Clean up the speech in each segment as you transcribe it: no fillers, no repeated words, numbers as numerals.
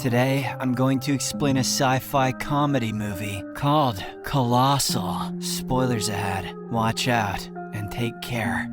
Today, I'm going to explain a sci-fi comedy movie called Colossal. Spoilers ahead. Watch out and take care.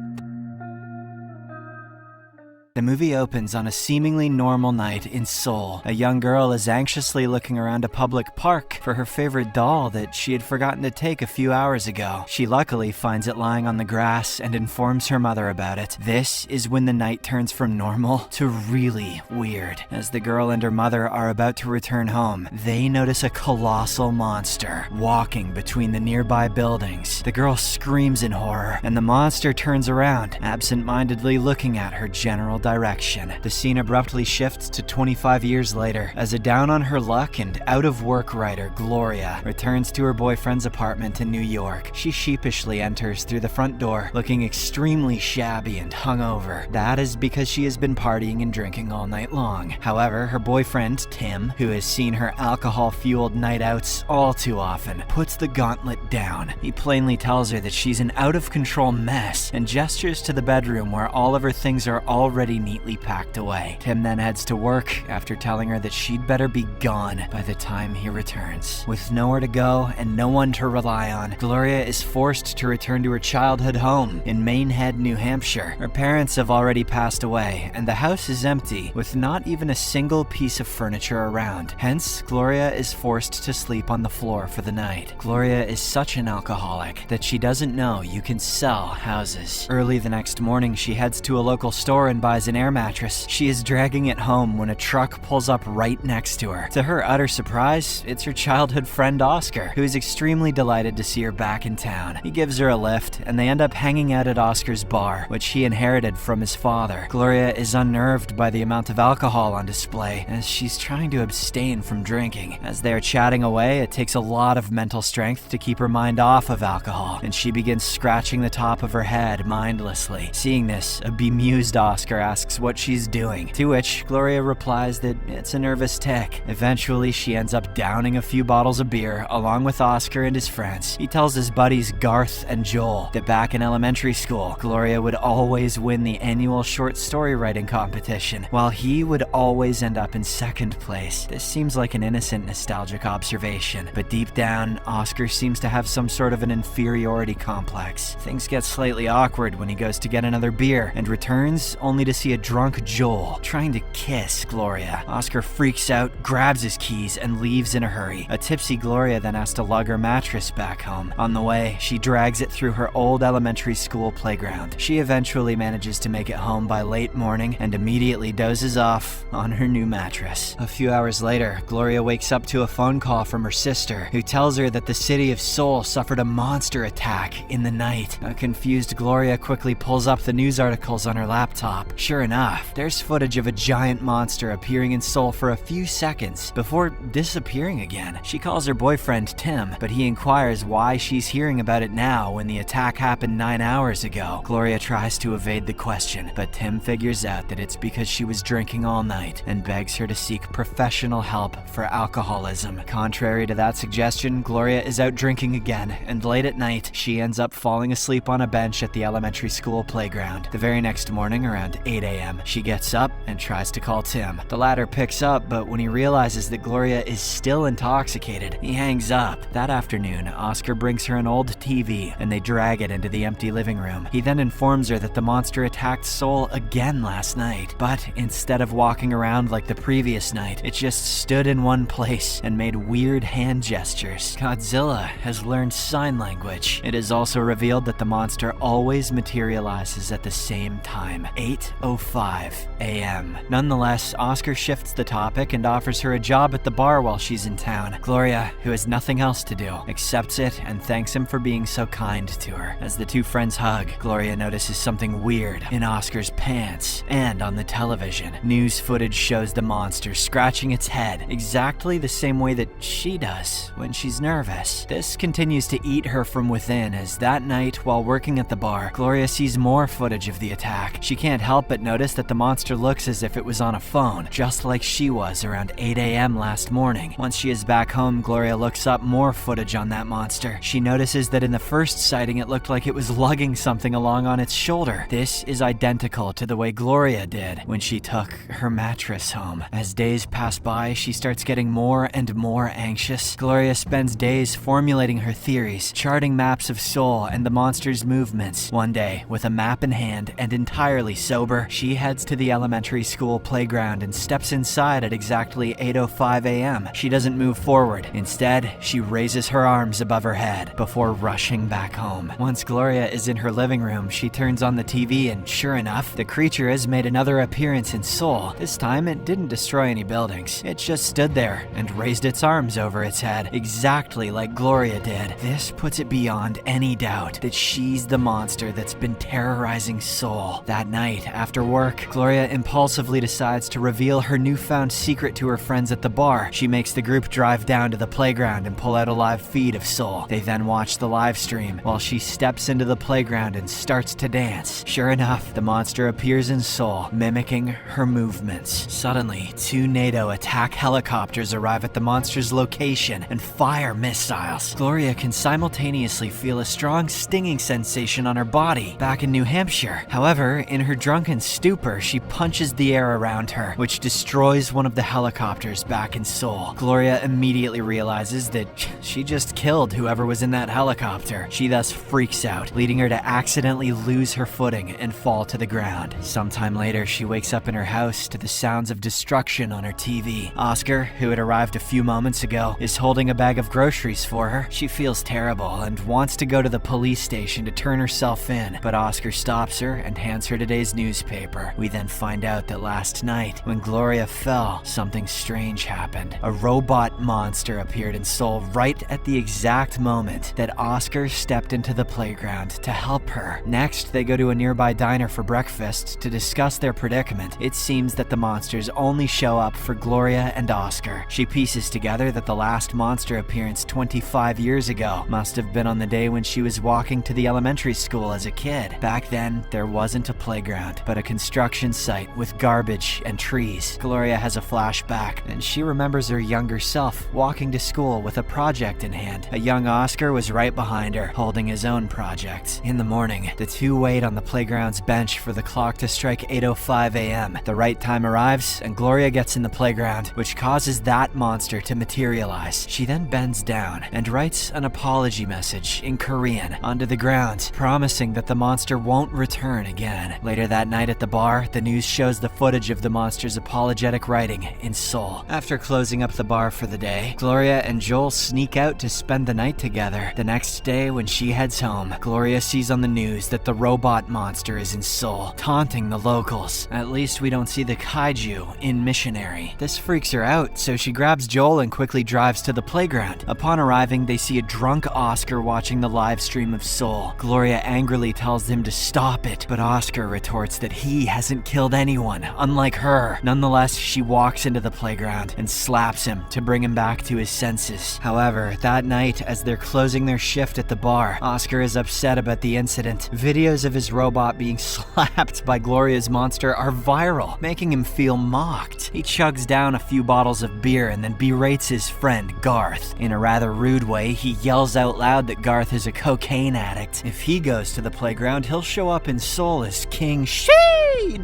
The movie opens on a seemingly normal night in Seoul. A young girl is anxiously looking around a public park for her favorite doll that she had forgotten to take a few hours ago. She luckily finds it lying on the grass and informs her mother about it. This is when the night turns from normal to really weird. As the girl and her mother are about to return home, they notice a colossal monster walking between the nearby buildings. The girl screams in horror, and the monster turns around, absent-mindedly looking at her general direction. The scene abruptly shifts to 25 years later as a down-on-her-luck and out-of-work writer, Gloria, returns to her boyfriend's apartment in New York. She sheepishly enters through the front door, looking extremely shabby and hungover. That is because she has been partying and drinking all night long. However, her boyfriend, Tim, who has seen her alcohol-fueled night outs all too often, puts the gauntlet down. He plainly tells her that she's an out-of-control mess and gestures to the bedroom where all of her things are already neatly packed away. Tim then heads to work after telling her that she'd better be gone by the time he returns. With nowhere to go and no one to rely on, Gloria is forced to return to her childhood home in Mainehead, New Hampshire. Her parents have already passed away, and the house is empty, with not even a single piece of furniture around. Hence, Gloria is forced to sleep on the floor for the night. Gloria is such an alcoholic that she doesn't know you can sell houses. Early the next morning, she heads to a local store and buys an air mattress. She is dragging it home when a truck pulls up right next to her. To her utter surprise, it's her childhood friend Oscar, who is extremely delighted to see her back in town. He gives her a lift, and they end up hanging out at Oscar's bar, which he inherited from his father. Gloria is unnerved by the amount of alcohol on display, as she's trying to abstain from drinking. As they are chatting away, it takes a lot of mental strength to keep her mind off of alcohol, and she begins scratching the top of her head mindlessly. Seeing this, a bemused Oscar asks what she's doing, to which Gloria replies that it's a nervous tic. Eventually, she ends up downing a few bottles of beer along with Oscar and his friends. He tells his buddies Garth and Joel that back in elementary school, Gloria would always win the annual short story writing competition, while he would always end up in second place. This seems like an innocent, nostalgic observation, but deep down, Oscar seems to have some sort of an inferiority complex. Things get slightly awkward when he goes to get another beer and returns only to see a drunk Joel trying to kiss Gloria. Oscar freaks out, grabs his keys, and leaves in a hurry. A tipsy Gloria then has to lug her mattress back home. On the way, she drags it through her old elementary school playground. She eventually manages to make it home by late morning and immediately dozes off on her new mattress. A few hours later, Gloria wakes up to a phone call from her sister, who tells her that the city of Seoul suffered a monster attack in the night. A confused Gloria quickly pulls up the news articles on her laptop. Sure enough, there's footage of a giant monster appearing in Seoul for a few seconds before disappearing again. She calls her boyfriend Tim, but he inquires why she's hearing about it now when the attack happened 9 hours ago. Gloria tries to evade the question, but Tim figures out that it's because she was drinking all night and begs her to seek professional help for alcoholism. Contrary to that suggestion, Gloria is out drinking again, and late at night, she ends up falling asleep on a bench at the elementary school playground. The very next morning, around 8 a.m., she gets up and tries to call Tim. The latter picks up, but when he realizes that Gloria is still intoxicated, he hangs up. That afternoon, Oscar brings her an old TV, and they drag it into the empty living room. He then informs her that the monster attacked Seoul again last night, but instead of walking around like the previous night, it just stood in one place and made weird hand gestures. Godzilla has learned sign language. It is also revealed that the monster always materializes at the same time, 8:05 a.m. Nonetheless, Oscar shifts the topic and offers her a job at the bar while she's in town. Gloria, who has nothing else to do, accepts it and thanks him for being so kind to her. As the two friends hug, Gloria notices something weird in Oscar's pants and on the television. News footage shows the monster scratching its head exactly the same way that she does when she's nervous. This continues to eat her from within as that night, while working at the bar, Gloria sees more footage of the attack. She can't help but Charlotte noticed that the monster looks as if it was on a phone, just like she was around 8 a.m. last morning. Once she is back home, Gloria looks up more footage on that monster. She notices that in the first sighting it looked like it was lugging something along on its shoulder. This is identical to the way Gloria did when she took her mattress home. As days pass by, she starts getting more and more anxious. Gloria spends days formulating her theories, charting maps of Seoul and the monster's movements. One day, with a map in hand and entirely sober, she heads to the elementary school playground and steps inside at exactly 8:05 a.m. She doesn't move forward. Instead, she raises her arms above her head before rushing back home. Once Gloria is in her living room, she turns on the TV and sure enough, the creature has made another appearance in Seoul. This time, it didn't destroy any buildings. It just stood there and raised its arms over its head, exactly like Gloria did. This puts it beyond any doubt that she's the monster that's been terrorizing Seoul. That night, after work, Gloria impulsively decides to reveal her newfound secret to her friends at the bar. She makes the group drive down to the playground and pull out a live feed of Seoul. They then watch the live stream while she steps into the playground and starts to dance. Sure enough, the monster appears in Seoul, mimicking her movements. Suddenly, 2 NATO attack helicopters arrive at the monster's location and fire missiles. Gloria can simultaneously feel a strong stinging sensation on her body back in New Hampshire. However, in her drunken stupor, she punches the air around her, which destroys one of the helicopters back in Seoul. Gloria immediately realizes that she just killed whoever was in that helicopter. She thus freaks out, leading her to accidentally lose her footing and fall to the ground. Sometime later, she wakes up in her house to the sounds of destruction on her TV. Oscar, who had arrived a few moments ago, is holding a bag of groceries for her. She feels terrible and wants to go to the police station to turn herself in, but Oscar stops her and hands her today's newspaper. We then find out that last night, when Gloria fell, something strange happened. A robot monster appeared in Seoul right at the exact moment that Oscar stepped into the playground to help her. Next, they go to a nearby diner for breakfast to discuss their predicament. It seems that the monsters only show up for Gloria and Oscar. She pieces together that the last monster appearance 25 years ago must have been on the day when she was walking to the elementary school as a kid. Back then, there wasn't a playground, but a construction site with garbage and trees. Gloria has a flashback, and she remembers her younger self walking to school with a project in hand. A young Oscar was right behind her, holding his own project. In the morning, the two wait on the playground's bench for the clock to strike 8:05 a.m. The right time arrives, and Gloria gets in the playground, which causes that monster to materialize. She then bends down and writes an apology message in Korean onto the ground, promising that the monster won't return again. Later that night at the bar, the news shows the footage of the monster's apologetic writing in Seoul. After closing up the bar for the day, Gloria and Joel sneak out to spend the night together. The next day, when she heads home, Gloria sees on the news that the robot monster is in Seoul, taunting the locals. At least we don't see the kaiju in Missionary. This freaks her out, so she grabs Joel and quickly drives to the playground. Upon arriving, they see a drunk Oscar watching the live stream of Seoul. Gloria angrily tells him to stop it, but Oscar retorts that he hasn't killed anyone, unlike her. Nonetheless, she walks into the playground and slaps him to bring him back to his senses. However, that night, as they're closing their shift at the bar, Oscar is upset about the incident. Videos of his robot being slapped by Gloria's monster are viral, making him feel mocked. He chugs down a few bottles of beer and then berates his friend, Garth. In a rather rude way, he yells out loud that Garth is a cocaine addict. If he goes to the playground, he'll show up in Seoul as King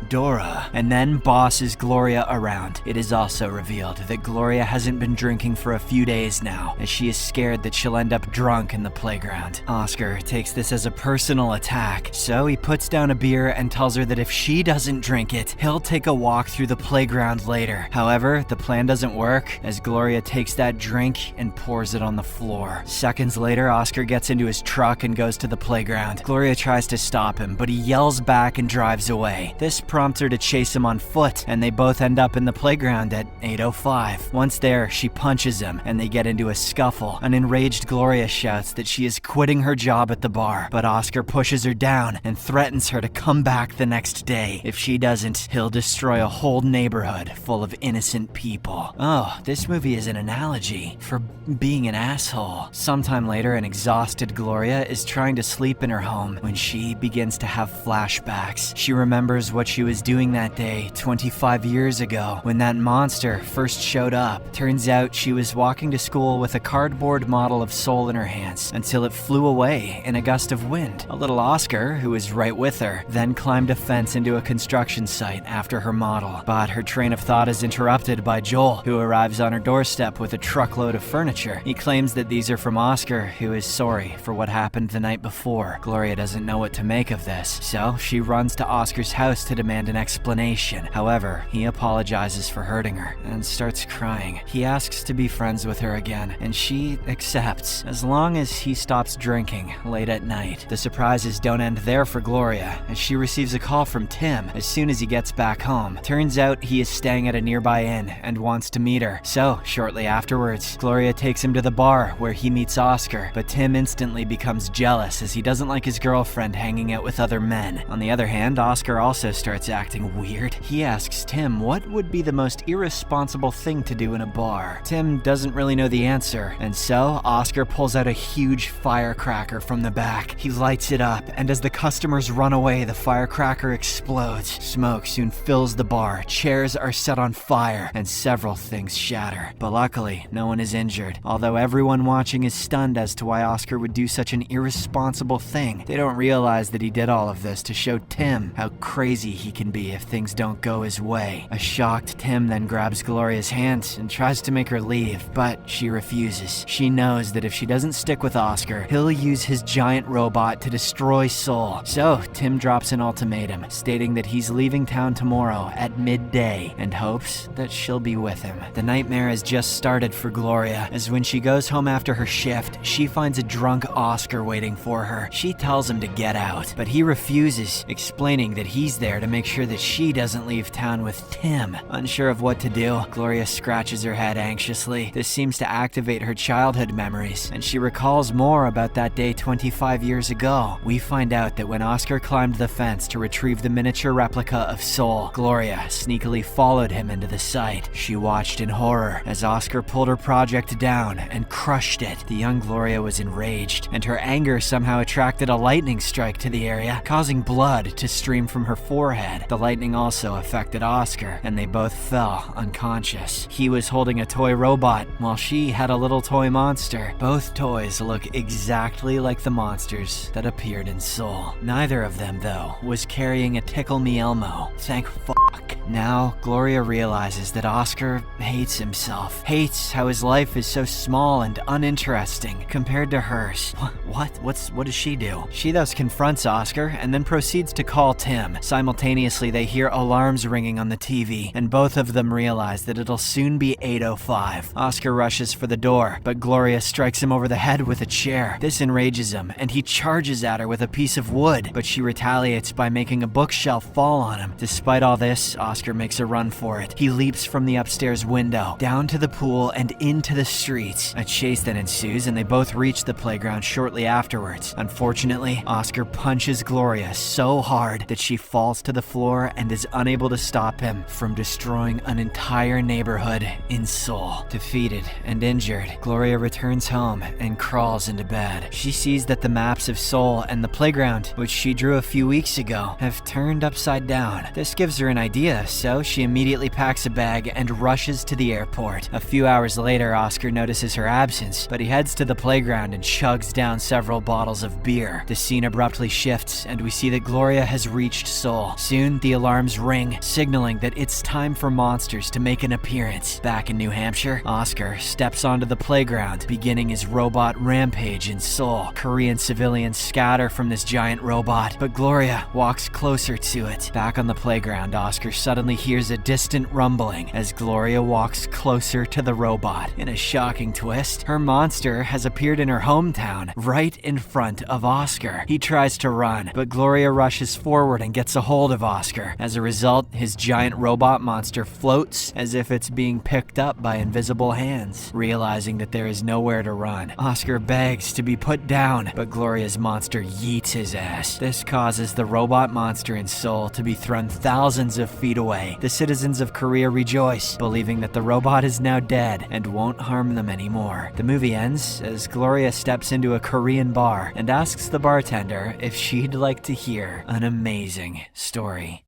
Dora, and then bosses Gloria around. It is also revealed that Gloria hasn't been drinking for a few days now, as she is scared that she'll end up drunk in the playground. Oscar takes this as a personal attack, so he puts down a beer and tells her that if she doesn't drink it, he'll take a walk through the playground later. However, the plan doesn't work, as Gloria takes that drink and pours it on the floor. Seconds later, Oscar gets into his truck and goes to the playground. Gloria tries to stop him, but he yells back and drives away. This prompts her to chase him on foot, and they both end up in the playground at 8:05. Once there, she punches him, and they get into a scuffle. An enraged Gloria shouts that she is quitting her job at the bar, but Oscar pushes her down and threatens her to come back the next day. If she doesn't, he'll destroy a whole neighborhood full of innocent people. Oh, this movie is an analogy for being an asshole. Sometime later, an exhausted Gloria is trying to sleep in her home when she begins to have flashbacks. She remembers remembers what she was doing that day 25 years ago when that monster first showed up. Turns out she was walking to school with a cardboard model of Soul in her hands until it flew away in a gust of wind. A little Oscar, who was right with her, then climbed a fence into a construction site after her model. But her train of thought is interrupted by Joel, who arrives on her doorstep with a truckload of furniture. He claims that these are from Oscar, who is sorry for what happened the night before. Gloria doesn't know what to make of this, so she runs to Oscar's house to demand an explanation. However, he apologizes for hurting her and starts crying. He asks to be friends with her again, and she accepts, as long as he stops drinking late at night. The surprises don't end there for Gloria, as she receives a call from Tim as soon as he gets back home. Turns out he is staying at a nearby inn and wants to meet her. So, shortly afterwards, Gloria takes him to the bar where he meets Oscar, but Tim instantly becomes jealous as he doesn't like his girlfriend hanging out with other men. On the other hand, Oscar also starts acting weird. He asks Tim what would be the most irresponsible thing to do in a bar. Tim doesn't really know the answer, and so Oscar pulls out a huge firecracker from the back. He lights it up, and as the customers run away, the firecracker explodes. Smoke soon fills the bar, chairs are set on fire, and several things shatter. But luckily, no one is injured. Although everyone watching is stunned as to why Oscar would do such an irresponsible thing, they don't realize that he did all of this to show Tim how crazy he can be if things don't go his way. A shocked Tim then grabs Gloria's hand and tries to make her leave, but she refuses. She knows that if she doesn't stick with Oscar, he'll use his giant robot to destroy Soul. So Tim drops an ultimatum, stating that he's leaving town tomorrow at midday and hopes that she'll be with him. The nightmare has just started for Gloria, as when she goes home after her shift, she finds a drunk Oscar waiting for her. She tells him to get out, but he refuses, explaining that he's there to make sure that she doesn't leave town with Tim. Unsure of what to do, Gloria scratches her head anxiously. This seems to activate her childhood memories, and she recalls more about that day 25 years ago. We find out that when Oscar climbed the fence to retrieve the miniature replica of Soul, Gloria sneakily followed him into the site. She watched in horror as Oscar pulled her project down and crushed it. The young Gloria was enraged, and her anger somehow attracted a lightning strike to the area, causing blood to stream from her forehead. The lightning also affected Oscar, and they both fell unconscious. He was holding a toy robot, while she had a little toy monster. Both toys look exactly like the monsters that appeared in Soul. Neither of them, though, was carrying a Tickle Me Elmo. Thank fuck. Now, Gloria realizes that Oscar hates himself. Hates how his life is so small and uninteresting compared to hers. What does she do? She thus confronts Oscar and then proceeds to call Tim. Simultaneously, they hear alarms ringing on the TV, and both of them realize that it'll soon be 8:05. Oscar rushes for the door, but Gloria strikes him over the head with a chair. This enrages him, and he charges at her with a piece of wood, but she retaliates by making a bookshelf fall on him. Despite all this, Oscar makes a run for it. He leaps from the upstairs window, down to the pool, and into the streets. A chase then ensues, and they both reach the playground shortly afterwards. Unfortunately, Oscar punches Gloria so hard that she falls to the floor and is unable to stop him from destroying an entire neighborhood in Seoul. Defeated and injured, Gloria returns home and crawls into bed. She sees that the maps of Seoul and the playground, which she drew a few weeks ago, have turned upside down. This gives her an idea, so she immediately packs a bag and rushes to the airport. A few hours later, Oscar notices her absence, but he heads to the playground and chugs down several bottles of beer. The scene abruptly shifts, and we see that Gloria has reached Seoul. Soon, the alarms ring, signaling that it's time for monsters to make an appearance. Back in New Hampshire, Oscar steps onto the playground, beginning his robot rampage in Seoul. Korean civilians scatter from this giant robot, but Gloria walks closer to it. Back on the playground, Oscar suddenly hears a distant rumbling as Gloria walks closer to the robot. In a shocking twist, her monster has appeared in her hometown, right in front of Oscar. He tries to run, but Gloria rushes forward and gets a hold of Oscar. As a result, his giant robot monster floats as if it's being picked up by invisible hands. Realizing that there is nowhere to run, Oscar begs to be put down, but Gloria's monster yeets his ass. This causes the robot monster in Seoul to be thrown thousands of feet away. The citizens of Korea rejoice, believing that the robot is now dead and won't harm them anymore. The movie ends as Gloria steps into a Korean bar and asks the bartender if she'd like to hear an amazing story.